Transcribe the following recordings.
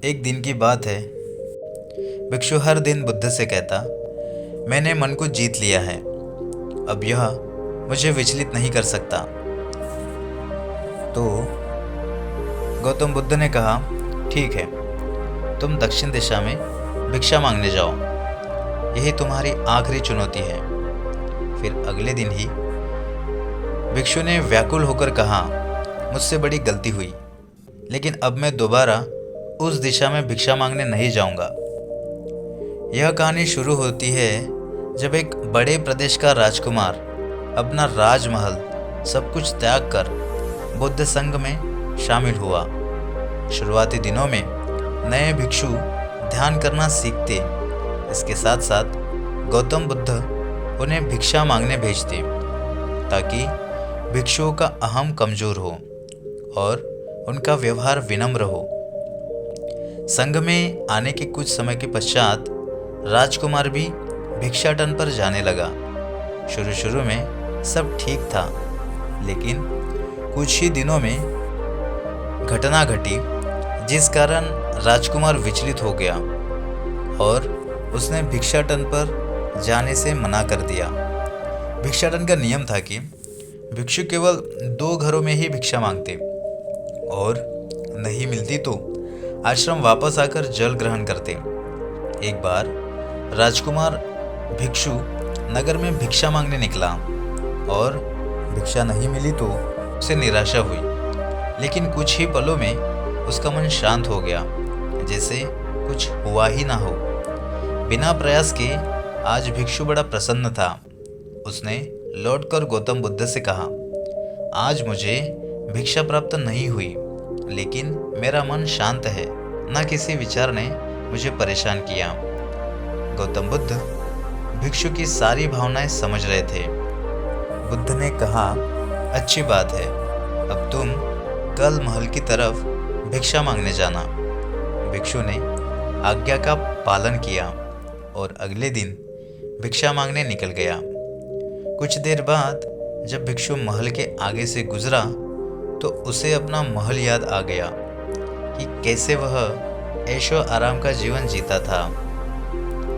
एक दिन की बात है। भिक्षु हर दिन बुद्ध से कहता, मैंने मन को जीत लिया है, अब यह मुझे विचलित नहीं कर सकता। तो गौतम बुद्ध ने कहा, ठीक है, तुम दक्षिण दिशा में भिक्षा मांगने जाओ, यही तुम्हारी आखिरी चुनौती है। फिर अगले दिन ही भिक्षु ने व्याकुल होकर कहा, मुझसे बड़ी गलती हुई, लेकिन अब मैं दोबारा उस दिशा में भिक्षा मांगने नहीं जाऊंगा। यह कहानी शुरू होती है जब एक बड़े प्रदेश का राजकुमार अपना राजमहल सब कुछ त्याग कर बुद्ध संघ में शामिल हुआ। शुरुआती दिनों में नए भिक्षु ध्यान करना सीखते, इसके साथ साथ गौतम बुद्ध उन्हें भिक्षा मांगने भेजते ताकि भिक्षुओं का अहम कमजोर हो और उनका व्यवहार विनम्र हो। संघ में आने के कुछ समय के पश्चात राजकुमार भी भिक्षाटन पर जाने लगा। शुरू शुरू में सब ठीक था, लेकिन कुछ ही दिनों में घटना घटी जिस कारण राजकुमार विचलित हो गया और उसने भिक्षाटन पर जाने से मना कर दिया। भिक्षाटन का नियम था कि भिक्षु केवल 2 घरों में ही भिक्षा मांगते और नहीं मिलती तो आश्रम वापस आकर जल ग्रहण करते। एक बार राजकुमार भिक्षु नगर में भिक्षा मांगने निकला और भिक्षा नहीं मिली तो उसे निराशा हुई, लेकिन कुछ ही पलों में उसका मन शांत हो गया, जैसे कुछ हुआ ही ना हो। बिना प्रयास के आज भिक्षु बड़ा प्रसन्न था। उसने लौटकर गौतम बुद्ध से कहा, आज मुझे भिक्षा प्राप्त नहीं हुई, लेकिन मेरा मन शांत है, न किसी विचार ने मुझे परेशान किया। गौतम बुद्ध भिक्षु की सारी भावनाएं समझ रहे थे। बुद्ध ने कहा, अच्छी बात है, अब तुम कल महल की तरफ भिक्षा मांगने जाना। भिक्षु ने आज्ञा का पालन किया और अगले दिन भिक्षा मांगने निकल गया। कुछ देर बाद जब भिक्षु महल के आगे से गुजरा तो उसे अपना महल याद आ गया कि कैसे वह ऐशो आराम का जीवन जीता था।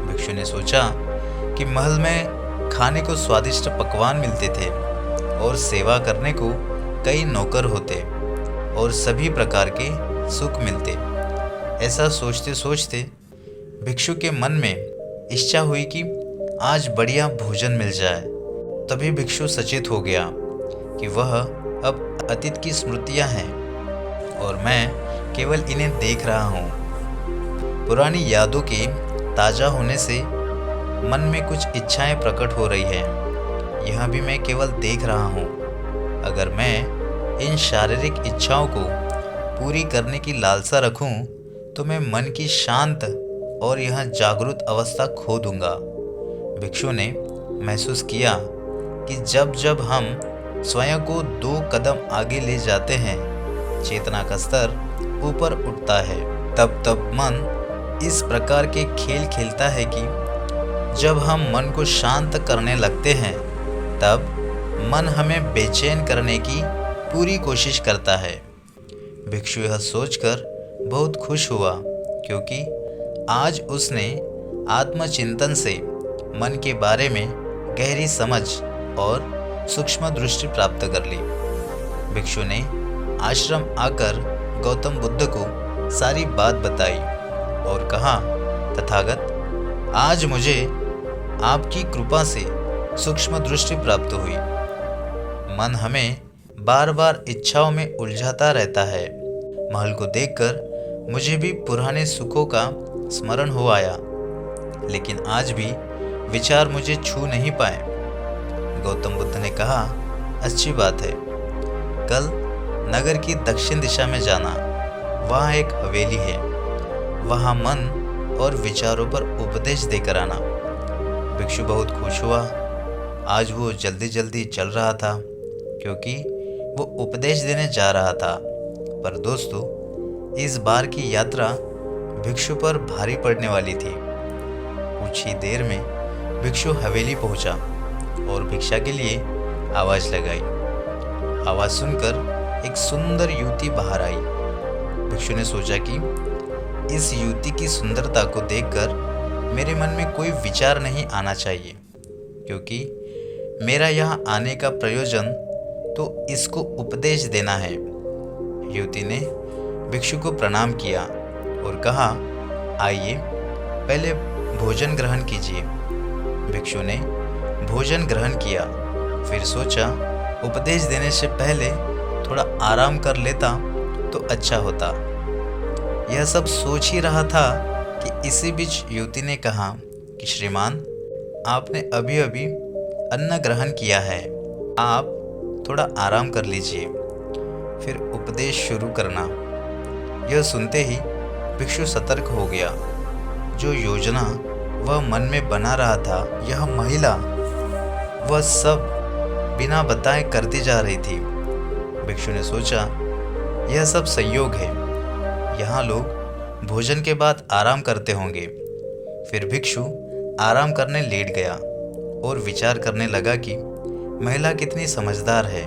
भिक्षु ने सोचा कि महल में खाने को स्वादिष्ट पकवान मिलते थे और सेवा करने को कई नौकर होते और सभी प्रकार के सुख मिलते। ऐसा सोचते सोचते भिक्षु के मन में इच्छा हुई कि आज बढ़िया भोजन मिल जाए। तभी भिक्षु सचेत हो गया कि वह अब अतीत की स्मृतियां हैं और मैं केवल इन्हें देख रहा हूँ। पुरानी यादों के ताज़ा होने से मन में कुछ इच्छाएं प्रकट हो रही है, यह भी मैं केवल देख रहा हूँ। अगर मैं इन शारीरिक इच्छाओं को पूरी करने की लालसा रखूं तो मैं मन की शांत और यह जागरूक अवस्था खो दूंगा। भिक्षु ने महसूस किया कि जब जब हम स्वयं को 2 कदम आगे ले जाते हैं, चेतना का स्तर ऊपर उठता है। तब तब मन इस प्रकार के खेल खेलता है कि जब हम मन को शांत करने लगते हैं, तब मन हमें बेचैन करने की पूरी कोशिश करता है। भिक्षु यह सोचकर बहुत खुश हुआ क्योंकि आज उसने आत्मचिंतन से मन के बारे में गहरी समझ और सूक्ष्म दृष्टि प्राप्त कर ली। भिक्षु ने आश्रम आकर गौतम बुद्ध को सारी बात बताई और कहा, तथागत, आज मुझे आपकी कृपा से सूक्ष्म दृष्टि प्राप्त हुई। मन हमें बार बार इच्छाओं में उलझाता रहता है। महल को देखकर मुझे भी पुराने सुखों का स्मरण हो आया, लेकिन आज भी विचार मुझे छू नहीं पाए। गौतम बुद्ध ने कहा, अच्छी बात है, कल नगर की दक्षिण दिशा में जाना, वहाँ एक हवेली है, वहाँ मन और विचारों पर उपदेश देकर आना। भिक्षु बहुत खुश हुआ। आज वो जल्दी जल्दी चल रहा था क्योंकि वो उपदेश देने जा रहा था। पर दोस्तों, इस बार की यात्रा भिक्षु पर भारी पड़ने वाली थी। कुछ ही देर में भिक्षु हवेली पहुंचा और भिक्षा के लिए आवाज लगाई। आवाज सुनकर एक सुंदर युवती बाहर आई। भिक्षु ने सोचा कि इस युवती की सुंदरता को देखकर मेरे मन में कोई विचार नहीं आना चाहिए, क्योंकि मेरा यहाँ आने का प्रयोजन तो इसको उपदेश देना है। युवती ने भिक्षु को प्रणाम किया और कहा, आइए पहले भोजन ग्रहण कीजिए। भिक्षु ने भोजन ग्रहण किया, फिर सोचा उपदेश देने से पहले थोड़ा आराम कर लेता तो अच्छा होता। यह सब सोच ही रहा था कि इसी बीच युवती ने कहा कि श्रीमान, आपने अभी अभी अन्न ग्रहण किया है, आप थोड़ा आराम कर लीजिए, फिर उपदेश शुरू करना। यह सुनते ही भिक्षु सतर्क हो गया। जो योजना वह मन में बना रहा था, यह महिला वह सब बिना बताए करती जा रही थी। भिक्षु ने सोचा, यह सब संयोग है, यहाँ लोग भोजन के बाद आराम करते होंगे। फिर भिक्षु आराम करने लेट गया और विचार करने लगा कि महिला कितनी समझदार है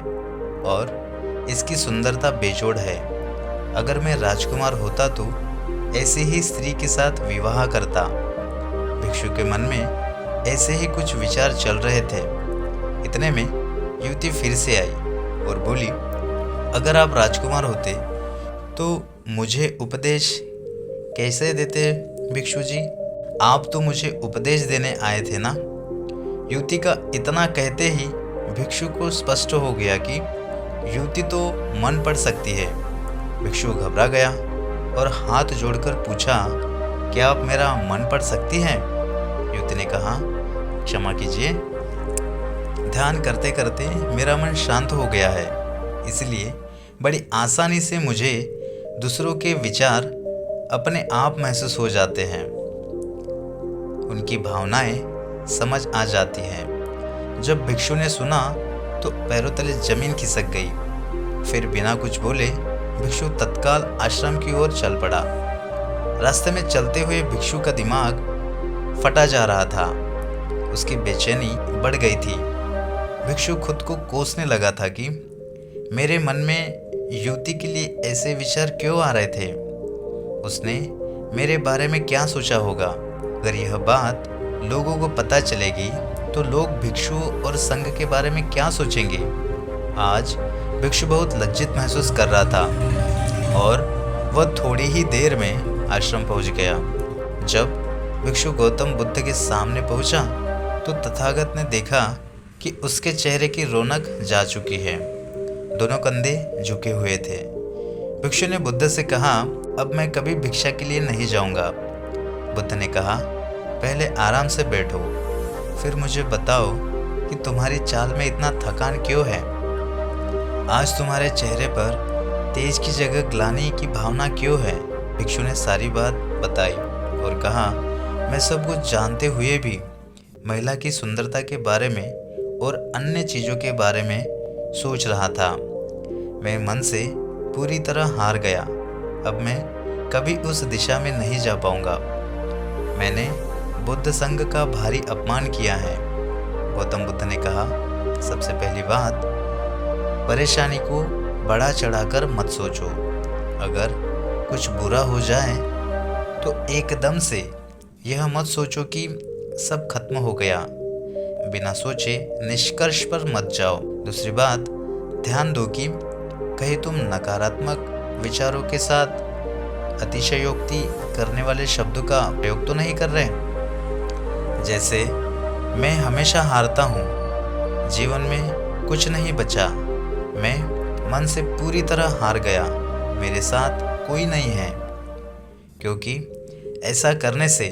और इसकी सुंदरता बेजोड़ है। अगर मैं राजकुमार होता तो ऐसी ही स्त्री के साथ विवाह करता। भिक्षु के मन में ऐसे ही कुछ विचार चल रहे थे। इतने में युवती फिर से आई और बोली, अगर आप राजकुमार होते तो मुझे उपदेश कैसे देते भिक्षु जी? आप तो मुझे उपदेश देने आए थे ना। युवती का इतना कहते ही भिक्षु को स्पष्ट हो गया कि युवती तो मन पढ़ सकती है। भिक्षु घबरा गया और हाथ जोड़कर पूछा, क्या आप मेरा मन पढ़ सकती हैं? युवती ने कहा, क्षमा कीजिए, ध्यान करते करते मेरा मन शांत हो गया है, इसलिए बड़ी आसानी से मुझे दूसरों के विचार अपने आप महसूस हो जाते हैं, उनकी भावनाएं समझ आ जाती हैं। जब भिक्षु ने सुना तो पैरों तले जमीन खिसक गई। फिर बिना कुछ बोले भिक्षु तत्काल आश्रम की ओर चल पड़ा। रास्ते में चलते हुए भिक्षु का दिमाग फटा जा रहा था, उसकी बेचैनी बढ़ गई थी। भिक्षु खुद को कोसने लगा था कि मेरे मन में युवती के लिए ऐसे विचार क्यों आ रहे थे। उसने मेरे बारे में क्या सोचा होगा? अगर यह बात लोगों को पता चलेगी तो लोग भिक्षु और संघ के बारे में क्या सोचेंगे? आज भिक्षु बहुत लज्जित महसूस कर रहा था और वह थोड़ी ही देर में आश्रम पहुंच गया। जब भिक्षु गौतम बुद्ध के सामने पहुंचा तो तथागत ने देखा कि उसके चेहरे की रौनक जा चुकी है। दोनों कंधे झुके हुए थे। भिक्षु ने बुद्ध से कहा, अब मैं कभी भिक्षा के लिए नहीं जाऊंगा। बुद्ध ने कहा, पहले आराम से बैठो, फिर मुझे बताओ कि तुम्हारी चाल में इतना थकान क्यों है। आज तुम्हारे चेहरे पर तेज की जगह ग्लानि की भावना क्यों है? भिक्षु ने सारी बात बताई और कहा, मैं सब कुछ जानते हुए भी महिला की सुंदरता के बारे में और अन्य चीज़ों के बारे में सोच रहा था। मैं मन से पूरी तरह हार गया। अब मैं कभी उस दिशा में नहीं जा पाऊंगा। मैंने बुद्ध संघ का भारी अपमान किया है। गौतम बुद्ध ने कहा, सबसे पहली बात, परेशानी को बढ़ा चढ़ाकर मत सोचो। अगर कुछ बुरा हो जाए तो एकदम से यह मत सोचो कि सब खत्म हो गया। बिना सोचे निष्कर्ष पर मत जाओ। दूसरी बात, ध्यान दो कि कहीं तुम नकारात्मक विचारों के साथ अतिशयोक्ति करने वाले शब्दों का प्रयोग तो नहीं कर रहे। जैसे, मैं हमेशा हारता हूँ, जीवन में कुछ नहीं बचा, मैं मन से पूरी तरह हार गया, मेरे साथ कोई नहीं है। क्योंकि ऐसा करने से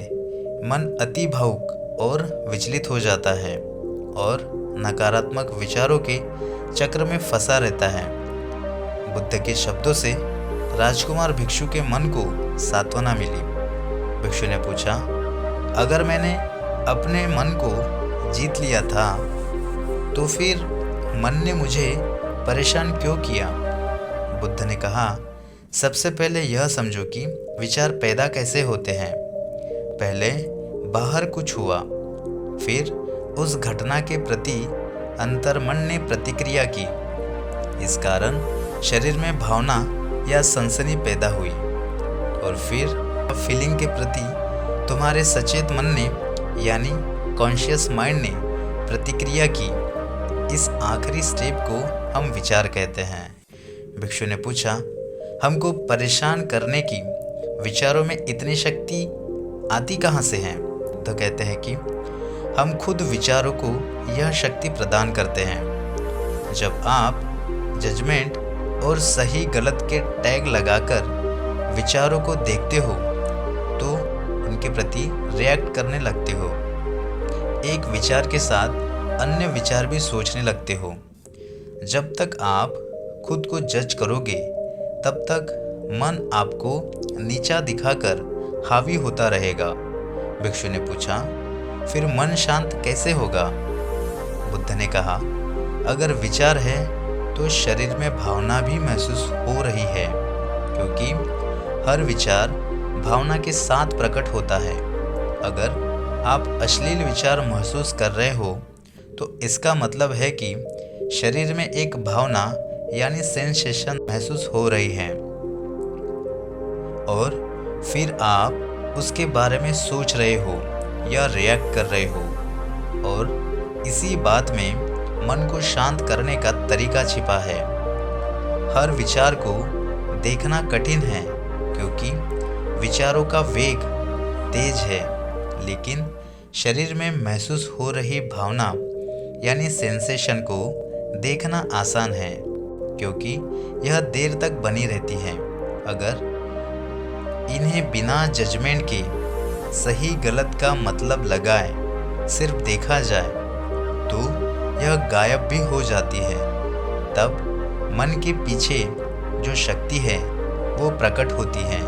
मन अति भावुक और विचलित हो जाता है और नकारात्मक विचारों के चक्र में फंसा रहता है। बुद्ध के शब्दों से राजकुमार भिक्षु के मन को सांत्वना मिली। भिक्षु ने पूछा, अगर मैंने अपने मन को जीत लिया था तो फिर मन ने मुझे परेशान क्यों किया? बुद्ध ने कहा, सबसे पहले यह समझो कि विचार पैदा कैसे होते हैं। पहले बाहर कुछ हुआ, फिर उस घटना के प्रति अंतर्मन ने प्रतिक्रिया की। इस कारण शरीर में भावना या सनसनी पैदा हुई और फिर फीलिंग के प्रति तुम्हारे सचेत मन ने यानी कॉन्शियस माइंड ने प्रतिक्रिया की। इस आखिरी स्टेप को हम विचार कहते हैं। भिक्षु ने पूछा, हमको परेशान करने की विचारों में इतनी शक्ति आती कहाँ से है? बुद्ध कहते हैं कि हम खुद विचारों को यह शक्ति प्रदान करते हैं। जब आप जजमेंट और सही गलत के टैग लगाकर विचारों को देखते हो तो उनके प्रति रिएक्ट करने लगते हो। एक विचार के साथ अन्य विचार भी सोचने लगते हो। जब तक आप खुद को जज करोगे तब तक मन आपको नीचा दिखाकर हावी होता रहेगा। भिक्षु ने पूछा, फिर मन शांत कैसे होगा? बुद्ध ने कहा, अगर विचार है तो शरीर में भावना भी महसूस हो रही है, क्योंकि हर विचार भावना के साथ प्रकट होता है। अगर आप अश्लील विचार महसूस कर रहे हो तो इसका मतलब है कि शरीर में एक भावना यानी सेंसेशन महसूस हो रही है और फिर आप उसके बारे में सोच रहे हो या रिएक्ट कर रहे हो। और इसी बात में मन को शांत करने का तरीका छिपा है। हर विचार को देखना कठिन है क्योंकि विचारों का वेग तेज है, लेकिन शरीर में महसूस हो रही भावना यानी सेंसेशन को देखना आसान है क्योंकि यह देर तक बनी रहती है। अगर इन्हें बिना जजमेंट के सही गलत का मतलब लगाए सिर्फ देखा जाए तो यह गायब भी हो जाती है। तब मन के पीछे जो शक्ति है वो प्रकट होती है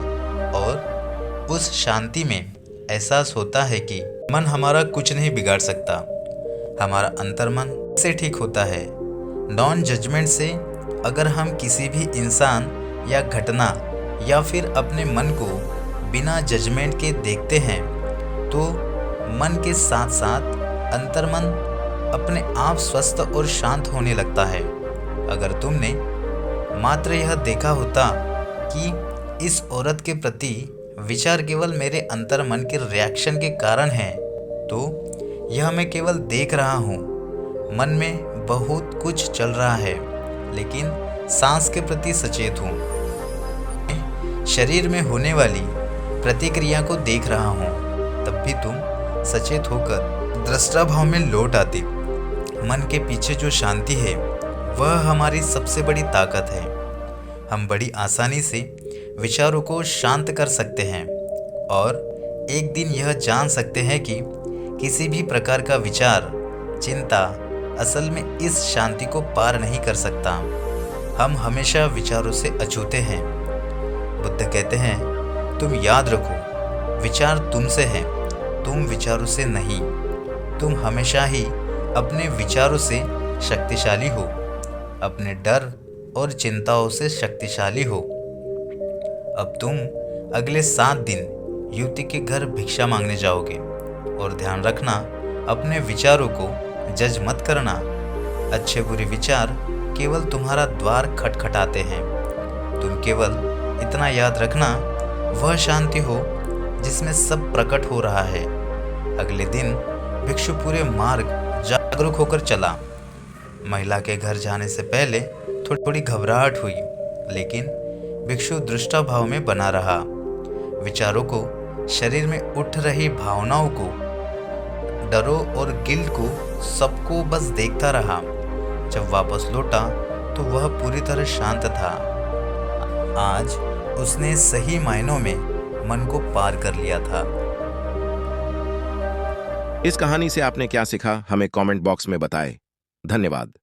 और उस शांति में एहसास होता है कि मन हमारा कुछ नहीं बिगाड़ सकता। हमारा अंतर्मन से ठीक होता है। नॉन जजमेंट से अगर हम किसी भी इंसान या घटना या फिर अपने मन को बिना जजमेंट के देखते हैं तो मन के साथ साथ अंतर्मन अपने आप स्वस्थ और शांत होने लगता है। अगर तुमने मात्र यह देखा होता कि इस औरत के प्रति विचार केवल मेरे अंतर्मन के रिएक्शन के कारण है तो यह मैं केवल देख रहा हूँ। मन में बहुत कुछ चल रहा है लेकिन सांस के प्रति सचेत हूँ। शरीर में होने वाली प्रतिक्रिया को देख रहा हूँ, तब भी तुम सचेत होकर दृष्टा भाव में लौट आते। मन के पीछे जो शांति है वह हमारी सबसे बड़ी ताकत है। हम बड़ी आसानी से विचारों को शांत कर सकते हैं और एक दिन यह जान सकते हैं कि किसी भी प्रकार का विचार, चिंता असल में इस शांति को पार नहीं कर सकता। हम हमेशा विचारों से अछूते हैं। बुद्ध कहते हैं, तुम याद रखो, विचार तुमसे हैं, तुम विचारों से नहीं। तुम हमेशा ही अपने विचारों से शक्तिशाली हो, अपने डर और चिंताओं से शक्तिशाली हो। अब तुम अगले 7 दिन युवती के घर भिक्षा मांगने जाओगे और ध्यान रखना, अपने विचारों को जज मत करना। अच्छे बुरे विचार केवल तुम्हारा द्वार खटखटाते हैं। तुम केवल इतना याद रखना, वह शांति हो जिसमें सब प्रकट हो रहा है। अगले दिन भिक्षु पूरे मार्ग जागरूक होकर चला। महिला के घर जाने से पहले थोड़ी घबराहट हुई, लेकिन भिक्षु दृष्टा भाव में बना रहा। विचारों को, शरीर में उठ रही भावनाओं को, डरों और गिल्ट को, सबको बस देखता रहा। जब वापस लौटा तो वह पूरी तरह शांत था। आज उसने सही मायनों में मन को पार कर लिया था। इस कहानी से आपने क्या सीखा, हमें कमेंट बॉक्स में बताएं। धन्यवाद।